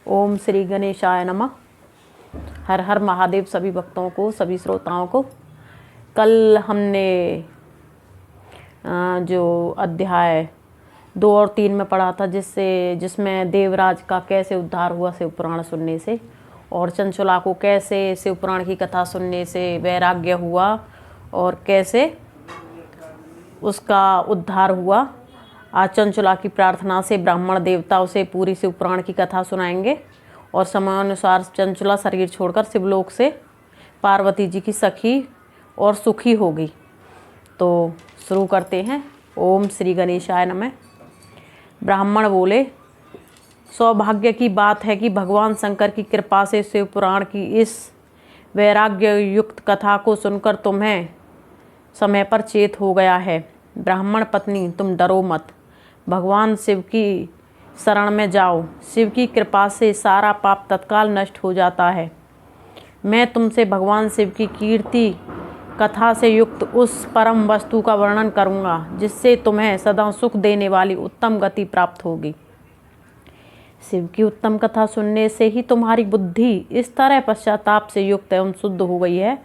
ओम श्री गणेशाय नमः। हर हर महादेव सभी भक्तों को, सभी श्रोताओं को। कल हमने जो अध्याय 2 और 3 में पढ़ा था, जिसमें देवराज का कैसे उद्धार हुआ शिव पुराण सुनने से, और चंचला को कैसे शिव पुराण की कथा सुनने से वैराग्य हुआ और कैसे उसका उद्धार हुआ। आज चंचला की प्रार्थना से ब्राह्मण देवता उसे पूरी शिव पुराण की कथा सुनाएंगे और समयानुसार चंचला शरीर छोड़कर शिवलोक से पार्वती जी की सखी और सुखी होगी। तो शुरू करते हैं। ओम श्री गणेशाय नमः। ब्राह्मण बोले, सौभाग्य की बात है कि भगवान शंकर की कृपा से शिव पुराण की इस वैराग्य युक्त कथा को सुनकर तुम्हें समय पर चेत हो गया है। ब्राह्मण पत्नी, तुम डरो मत, भगवान शिव की शरण में जाओ। शिव की कृपा से सारा पाप तत्काल नष्ट हो जाता है। मैं तुमसे भगवान शिव की कीर्ति कथा से युक्त उस परम वस्तु का वर्णन करूँगा जिससे तुम्हें सदा सुख देने वाली उत्तम गति प्राप्त होगी। शिव की उत्तम कथा सुनने से ही तुम्हारी बुद्धि इस तरह पश्चाताप से युक्त एवं शुद्ध हो गई है,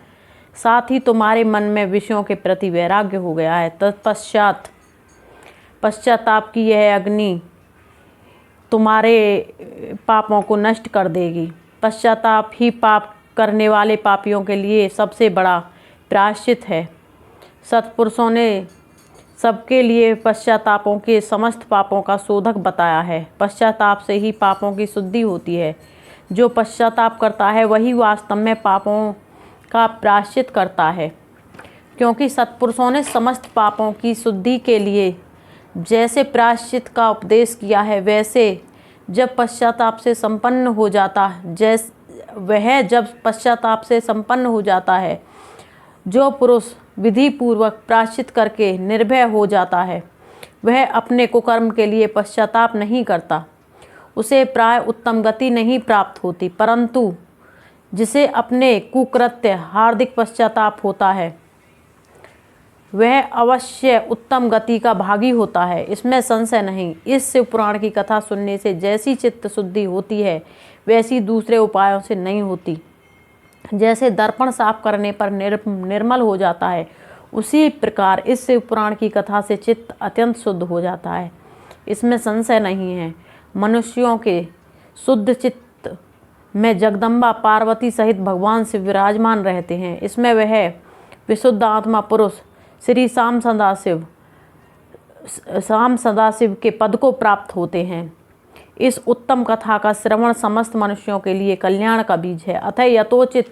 साथ ही तुम्हारे मन में विषयों के प्रति वैराग्य हो गया है। तत्पश्चात पश्चाताप की यह अग्नि तुम्हारे पापों को नष्ट कर देगी। पश्चाताप ही पाप करने वाले पापियों के लिए सबसे बड़ा प्रायश्चित है। सत्पुरुषों ने सबके लिए पश्चातापों के समस्त पापों का शोधक बताया है। पश्चाताप से ही पापों की शुद्धि होती है। जो पश्चाताप करता है वही वास्तव में पापों का प्रायश्चित करता है, क्योंकि सत्पुरुषों ने समस्त पापों की शुद्धि के लिए जैसे प्रायश्चित का उपदेश किया है, वैसे जब पश्चाताप से संपन्न हो जाता है, जो पुरुष विधि पूर्वक प्रायश्चित करके निर्भय हो जाता है, वह अपने कुकर्म के लिए पश्चाताप नहीं करता। उसे प्राय उत्तम गति नहीं प्राप्त होती, परंतु जिसे अपने कुकृत्य हार्दिक पश्चाताप होता है, वह अवश्य उत्तम गति का भागी होता है, इसमें संशय नहीं। इस शिव पुराण की कथा सुनने से जैसी चित्त शुद्धि होती है, वैसी दूसरे उपायों से नहीं होती। जैसे दर्पण साफ करने पर निर्मल हो जाता है, उसी प्रकार इस शिव पुराण की कथा से चित्त अत्यंत शुद्ध हो जाता है, इसमें संशय नहीं है। मनुष्यों के शुद्ध चित्त में जगदम्बा पार्वती सहित भगवान शिव विराजमान रहते हैं। इसमें वह विशुद्ध आत्मा पुरुष श्री श्याम सदाशिव के पद को प्राप्त होते हैं। इस उत्तम कथा का श्रवण समस्त मनुष्यों के लिए कल्याण का बीज है। अतः यथोचित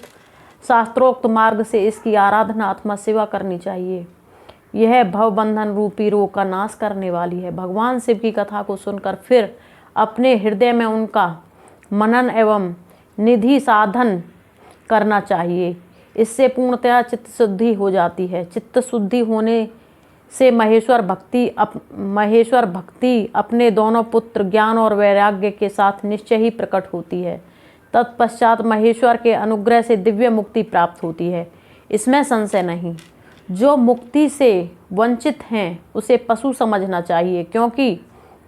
शास्त्रोक्त मार्ग से इसकी आराधना आत्मा सेवा करनी चाहिए। यह भवबंधन रूपी रोग का नाश करने वाली है। भगवान शिव की कथा को सुनकर फिर अपने हृदय में उनका मनन एवं निधि साधन करना चाहिए। इससे पूर्णतया चित्त शुद्धि हो जाती है। चित्त शुद्धि होने से महेश्वर भक्ति अपने दोनों पुत्र ज्ञान और वैराग्य के साथ निश्चय ही प्रकट होती है। तत्पश्चात महेश्वर के अनुग्रह से दिव्य मुक्ति प्राप्त होती है, इसमें संशय नहीं। जो मुक्ति से वंचित हैं उसे पशु समझना चाहिए, क्योंकि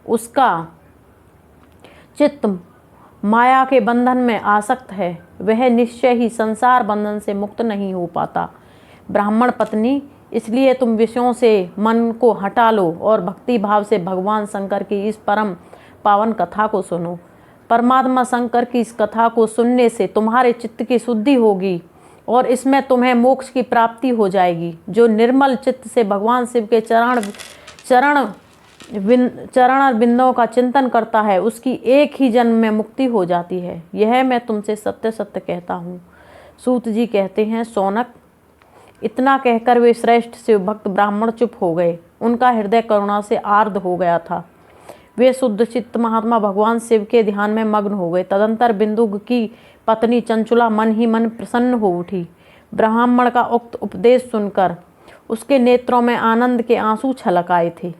उसका चित्त माया के बंधन में आसक्त है, वह निश्चय ही संसार बंधन से मुक्त नहीं हो पाता। ब्राह्मण पत्नी, इसलिए तुम विषयों से मन को हटा लो और भक्ति भाव से भगवान शंकर की इस परम पावन कथा को सुनो। परमात्मा शंकर की इस कथा को सुनने से तुम्हारे चित्त की शुद्धि होगी और इसमें तुम्हें मोक्ष की प्राप्ति हो जाएगी। जो निर्मल चित्त से भगवान शिव के चरण बिंदों का चिंतन करता है, उसकी एक ही जन्म में मुक्ति हो जाती है। यह मैं तुमसे सत्य सत्य कहता हूँ। सूत जी कहते हैं, सौनक, इतना कहकर वे श्रेष्ठ शिव भक्त ब्राह्मण चुप हो गए। उनका हृदय करुणा से आर्द्र हो गया था। वे शुद्ध चित्त महात्मा भगवान शिव के ध्यान में मग्न हो गए। तदंतर बिंदु की पत्नी चंचला मन ही मन प्रसन्न हो उठी। ब्राह्मण का उक्त उपदेश सुनकर उसके नेत्रों में आनंद के आंसू छलक आए थे।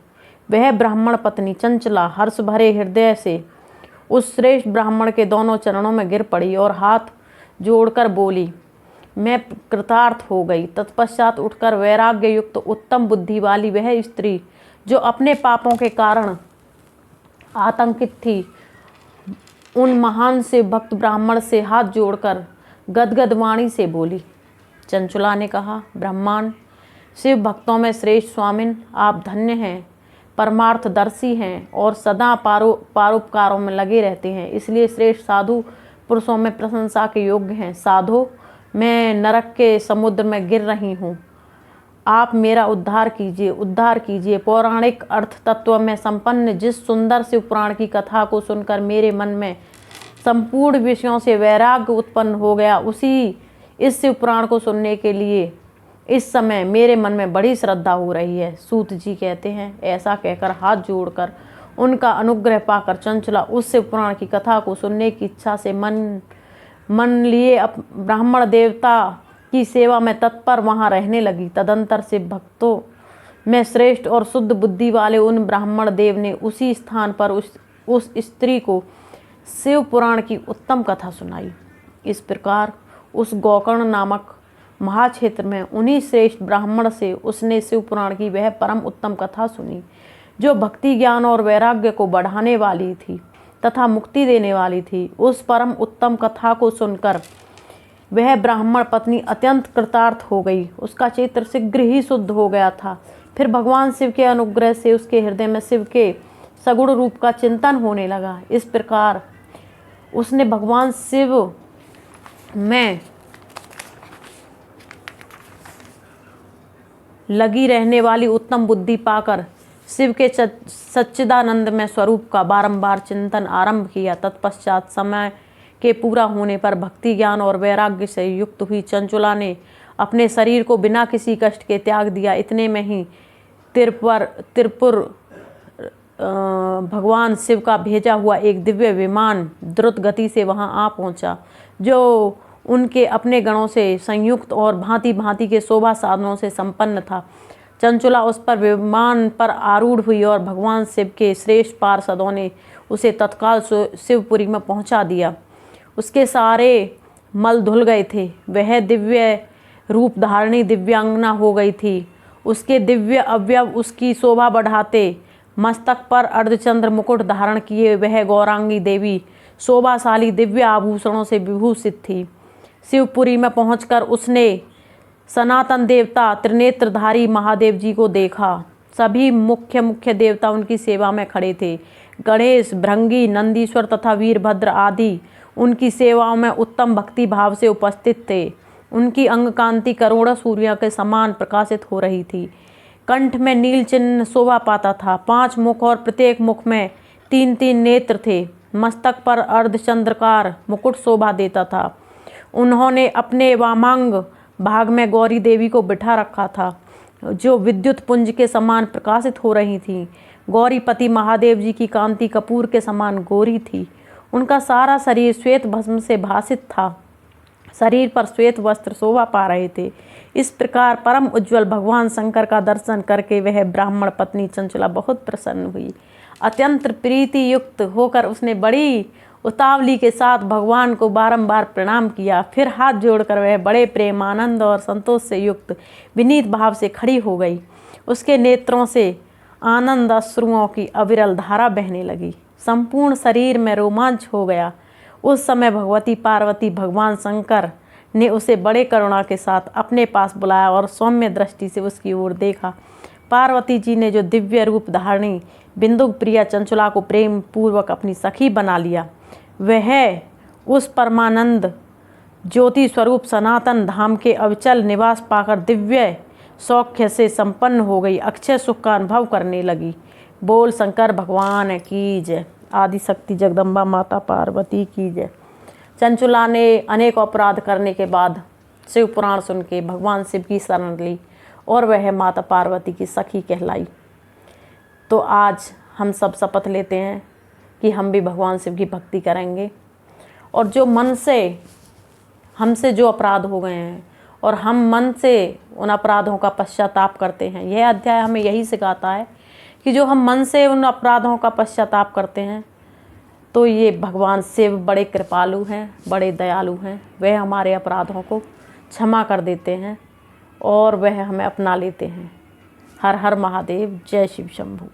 वह ब्राह्मण पत्नी चंचला हर्ष भरे हृदय से उस श्रेष्ठ ब्राह्मण के दोनों चरणों में गिर पड़ी और हाथ जोड़कर बोली, मैं कृतार्थ हो गई। तत्पश्चात उठकर वैराग्य युक्त उत्तम बुद्धि वाली वह स्त्री, जो अपने पापों के कारण आतंकित थी, उन महान से भक्त ब्राह्मण से हाथ जोड़कर गदगद वाणी से बोली। चंचुला ने कहा, ब्रह्मण, शिव भक्तों में श्रेष्ठ स्वामिन, आप धन्य हैं, परमार्थदर्शी हैं और सदा परोपकारों में लगे रहते हैं, इसलिए श्रेष्ठ साधु पुरुषों में प्रशंसा के योग्य हैं। साधो, मैं नरक के समुद्र में गिर रही हूँ, आप मेरा उद्धार कीजिए, उद्धार कीजिए। पौराणिक अर्थ तत्व में संपन्न जिस सुंदर शिव पुराण की कथा को सुनकर मेरे मन में संपूर्ण विषयों से वैराग्य उत्पन्न हो गया, उसी इस शिव पुराण को सुनने के लिए इस समय मेरे मन में बड़ी श्रद्धा हो रही है। सूत जी कहते हैं, ऐसा कहकर हाथ जोड़कर उनका अनुग्रह पाकर चंचला उस शिव पुराण की कथा को सुनने की इच्छा से मन लिए ब्राह्मण देवता की सेवा में तत्पर वहाँ रहने लगी। तदंतर शिव भक्तों में श्रेष्ठ और शुद्ध बुद्धि वाले उन ब्राह्मण देव ने उसी स्थान पर उस स्त्री को शिव पुराण की उत्तम कथा सुनाई। इस प्रकार उस गोकर्ण नामक महाक्षेत्र में उन्हीं श्रेष्ठ ब्राह्मण से उसने शिव पुराण की वह परम उत्तम कथा सुनी, जो भक्ति, ज्ञान और वैराग्य को बढ़ाने वाली थी तथा मुक्ति देने वाली थी। उस परम उत्तम कथा को सुनकर वह ब्राह्मण पत्नी अत्यंत कृतार्थ हो गई। उसका चित्त शीघ्र ही शुद्ध हो गया था। फिर भगवान शिव के अनुग्रह से उसके हृदय में शिव के सगुण रूप का चिंतन होने लगा। इस प्रकार उसने भगवान शिव में लगी रहने वाली उत्तम बुद्धि पाकर शिव के सच्चिदानंद में स्वरूप का बारंबार चिंतन आरंभ किया। तत्पश्चात समय के पूरा होने पर भक्ति, ज्ञान और वैराग्य से युक्त हुई चंचुला ने अपने शरीर को बिना किसी कष्ट के त्याग दिया। इतने में ही त्रिपुर भगवान शिव का भेजा हुआ एक दिव्य विमान द्रुत गति से वहां आ पहुंचा, जो उनके अपने गणों से संयुक्त और भांति भांति के शोभा साधनों से संपन्न था। चंचुला उस पर विमान पर आरूढ़ हुई और भगवान शिव के श्रेष्ठ पार्षदों ने उसे तत्काल शिवपुरी में पहुंचा दिया। उसके सारे मल धुल गए थे। वह दिव्य रूप धारणी दिव्यांगना हो गई थी। उसके दिव्य अवयव उसकी शोभा बढ़ाते। मस्तक पर अर्धचंद्र मुकुट धारण किए वह गौरांगी देवी शोभाशाली दिव्य आभूषणों से विभूषित थी। शिवपुरी में पहुंचकर उसने सनातन देवता त्रिनेत्रधारी महादेव जी को देखा। सभी मुख्य देवता उनकी सेवा में खड़े थे। गणेश, भृंगी, नंदीश्वर तथा वीरभद्र आदि उनकी सेवाओं में उत्तम भक्ति भाव से उपस्थित थे। उनकी अंग कांति करोड़ों सूर्यों के समान प्रकाशित हो रही थी। कंठ में नील चिन्ह शोभा पाता था। 5 मुख और प्रत्येक मुख में 3-3 नेत्र थे। मस्तक पर अर्धचंद्रकार मुकुट शोभा देता था। उन्होंने अपने वामांग भाग में गौरी देवी को बिठा रखा था, जो विद्युत पुंज के समान प्रकाशित हो रही थी। गौरीपति महादेव जी की कांति कपूर के समान गोरी थी। उनका सारा शरीर श्वेत भस्म से भासित था। शरीर पर श्वेत वस्त्र शोभा पा रहे थे। इस प्रकार परम उज्ज्वल भगवान शंकर का दर्शन करके वह ब्राह्मण पत्नी चंचला बहुत प्रसन्न हुई। अत्यंत प्रीति युक्त होकर उसने बड़ी उतावली के साथ भगवान को बारंबार प्रणाम किया। फिर हाथ जोड़कर वह बड़े प्रेम, आनंद और संतोष से युक्त विनीत भाव से खड़ी हो गई। उसके नेत्रों से आनंद अश्रुओं की अविरल धारा बहने लगी। संपूर्ण शरीर में रोमांच हो गया। उस समय भगवती पार्वती भगवान शंकर ने उसे बड़े करुणा के साथ अपने पास बुलाया और सौम्य दृष्टि से उसकी ओर देखा। पार्वती जी ने जो दिव्य रूप धारणी बिंदु प्रिया चंचुला को प्रेम पूर्वक अपनी सखी बना लिया, वह उस परमानंद ज्योति स्वरूप सनातन धाम के अविचल निवास पाकर दिव्य सौख्य से संपन्न हो गई, अक्षय सुख का अनुभव करने लगी। बोल शंकर भगवान की जय। आदिशक्ति जगदम्बा माता पार्वती की जय। चंचुला ने अनेक अपराध करने के बाद शिव पुराण सुन के भगवान शिव की शरण ली और वह माता पार्वती की सखी कहलाई। तो आज हम सब शपथ लेते हैं कि हम भी भगवान शिव की भक्ति करेंगे और जो मन से हमसे जो अपराध हो गए हैं और हम मन से उन अपराधों का पश्चाताप करते हैं, यह अध्याय हमें यही सिखाता है कि जो हम मन से उन अपराधों का पश्चाताप करते हैं तो ये भगवान शिव बड़े कृपालु हैं, बड़े दयालु हैं। वह हमारे अपराधों को क्षमा कर देते हैं और वह हमें अपना लेते हैं। हर हर महादेव। जय शिव शंभू।